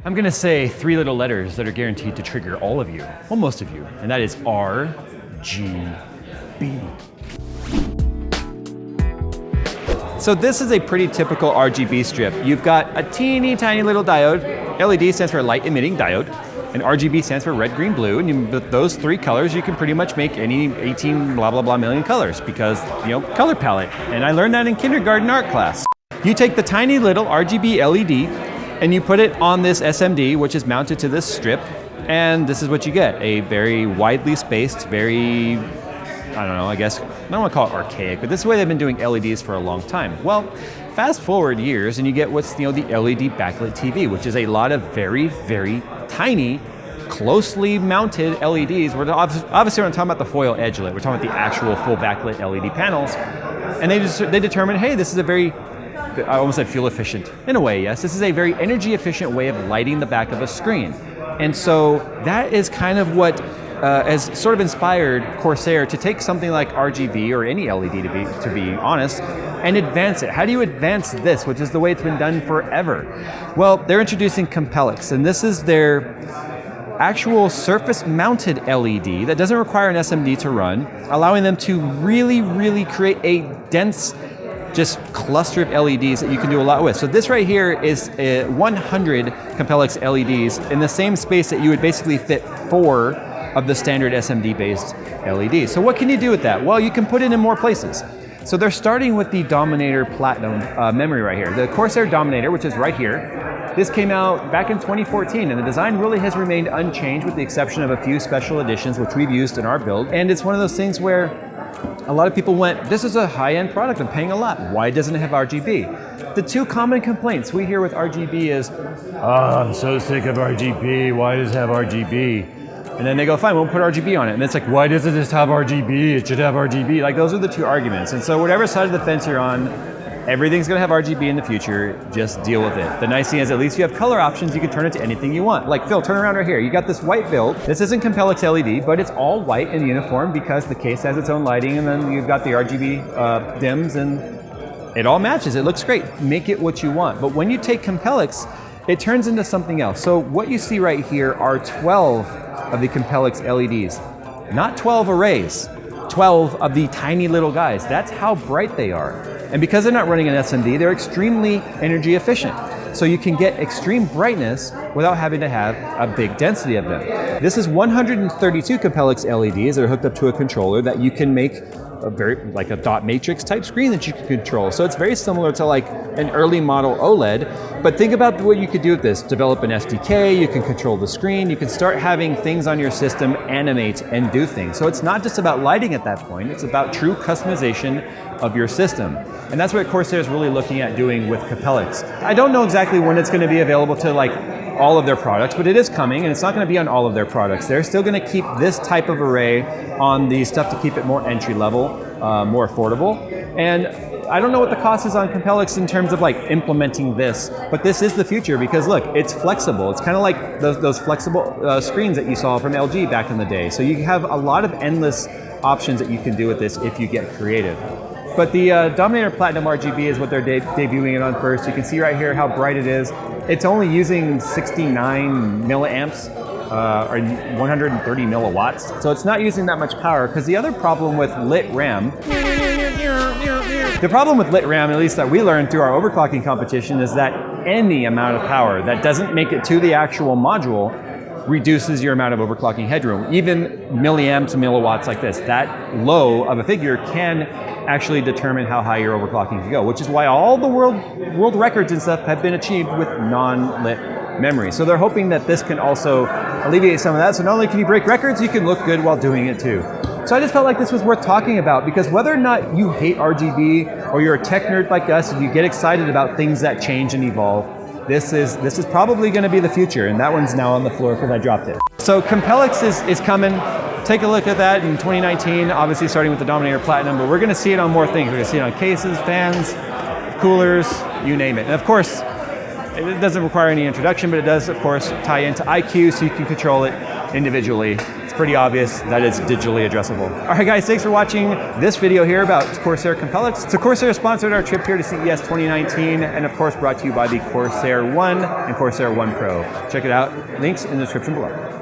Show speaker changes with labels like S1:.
S1: I'm gonna say three little letters that are guaranteed to trigger all of you, well, most of you, and that is RGB. So this is a pretty typical RGB strip. You've got a teeny tiny little diode. LED stands for light emitting diode, and RGB stands for red, green, blue. And with those three colors, you can pretty much make any 18 blah, blah, blah million colors because, color palette. And I learned that in kindergarten art class. You take the tiny little RGB LED and you put it on this SMD, which is mounted to this strip. And this is what you get, a very widely spaced, very, I don't know, I guess, I don't want to call it archaic, but this is the way they've been doing LEDs for a long time. Well, fast forward years and you get what's, the LED backlit TV, which is a lot of very, very tiny, closely mounted LEDs. Obviously we're not talking about the foil edge lit, we're talking about the actual full backlit LED panels. And they determined, hey, this is a very, I almost said fuel efficient. In a way, yes. This is a very energy efficient way of lighting the back of a screen. And so that is kind of what has sort of inspired Corsair to take something like RGB or any LED to be honest, and advance it. How do you advance this, which is the way it's been done forever? Well, they're introducing Compellix, and this is their actual surface mounted LED that doesn't require an SMD to run, allowing them to really, really create a dense just cluster of LEDs that you can do a lot with. So this right here is 100 Compellix LEDs in the same space that you would basically fit 4 of the standard SMD-based LEDs. So what can you do with that? Well, you can put it in more places. So they're starting with the Dominator Platinum memory right here. The Corsair Dominator, which is right here, this came out back in 2014, and the design really has remained unchanged with the exception of a few special editions, which we've used in our build. And it's one of those things where a lot of people went, this is a high-end product, I'm paying a lot. Why doesn't it have RGB? The two common complaints we hear with RGB is, oh, I'm so sick of RGB, why does it have RGB? And then they go, fine, we'll put RGB on it. And it's like, why does it just have RGB? It should have RGB. Like, those are the two arguments. And so whatever side of the fence you're on, everything's gonna have RGB in the future, just deal with it. The nice thing is at least you have color options, you can turn it to anything you want. Like Phil, turn around right here. You got this white build. This isn't Compellix LED, but it's all white and uniform because the case has its own lighting, and then you've got the RGB dims, and it all matches. It looks great. Make it what you want. But when you take Compellix, it turns into something else. So what you see right here are 12 of the Compellix LEDs. Not 12 arrays, 12 of the tiny little guys. That's how bright they are. And because they're not running an SMD, they're extremely energy efficient. So you can get extreme brightness without having to have a big density of them. This is 132 Compellix LEDs that are hooked up to a controller that you can make a like a dot matrix type screen that you can control. So it's very similar to like an early model OLED, but think about what you could do with this. Develop an SDK, you can control the screen, you can start having things on your system animate and do things. So it's not just about lighting at that point, it's about true customization of your system. And that's what Corsair is really looking at doing with Compellix. I don't know exactly when it's going to be available to like all of their products, but it is coming, and it's not going to be on all of their products. They're still going to keep this type of array on the stuff to keep it more entry level, more affordable. And I don't know what the cost is on Compellix in terms of like implementing this, but this is the future because look, it's flexible. It's kind of like those flexible screens that you saw from LG back in the day. So you have a lot of endless options that you can do with this if you get creative. But the Dominator Platinum RGB is what they're debuting it on first. You can see right here how bright it is. It's only using 69 milliamps or 130 milliwatts. So it's not using that much power because the other problem with lit RAM, at least that we learned through our overclocking competition, is that any amount of power that doesn't make it to the actual module reduces your amount of overclocking headroom. Even milliamps, milliwatts like this, that low of a figure can actually determine how high your overclocking can go, which is why all the world records and stuff have been achieved with non-lit memory. So they're hoping that this can also alleviate some of that. So not only can you break records, you can look good while doing it too. So I just felt like this was worth talking about because whether or not you hate RGB or you're a tech nerd like us and you get excited about things that change and evolve, this is probably going to be the future, and that one's now on the floor because I dropped it. So Compellix is coming. Take a look at that in 2019, obviously starting with the Dominator Platinum, but we're going to see it on more things. We're going to see it on cases, fans, coolers, you name it. And of course, it doesn't require any introduction, but it does, of course, tie into IQ so you can control it individually. It's it's pretty obvious that it's digitally addressable. All right, guys, thanks for watching this video here about Corsair Compellix. So Corsair sponsored our trip here to CES 2019, and of course brought to you by the Corsair One and Corsair One Pro. Check it out, links in the description below.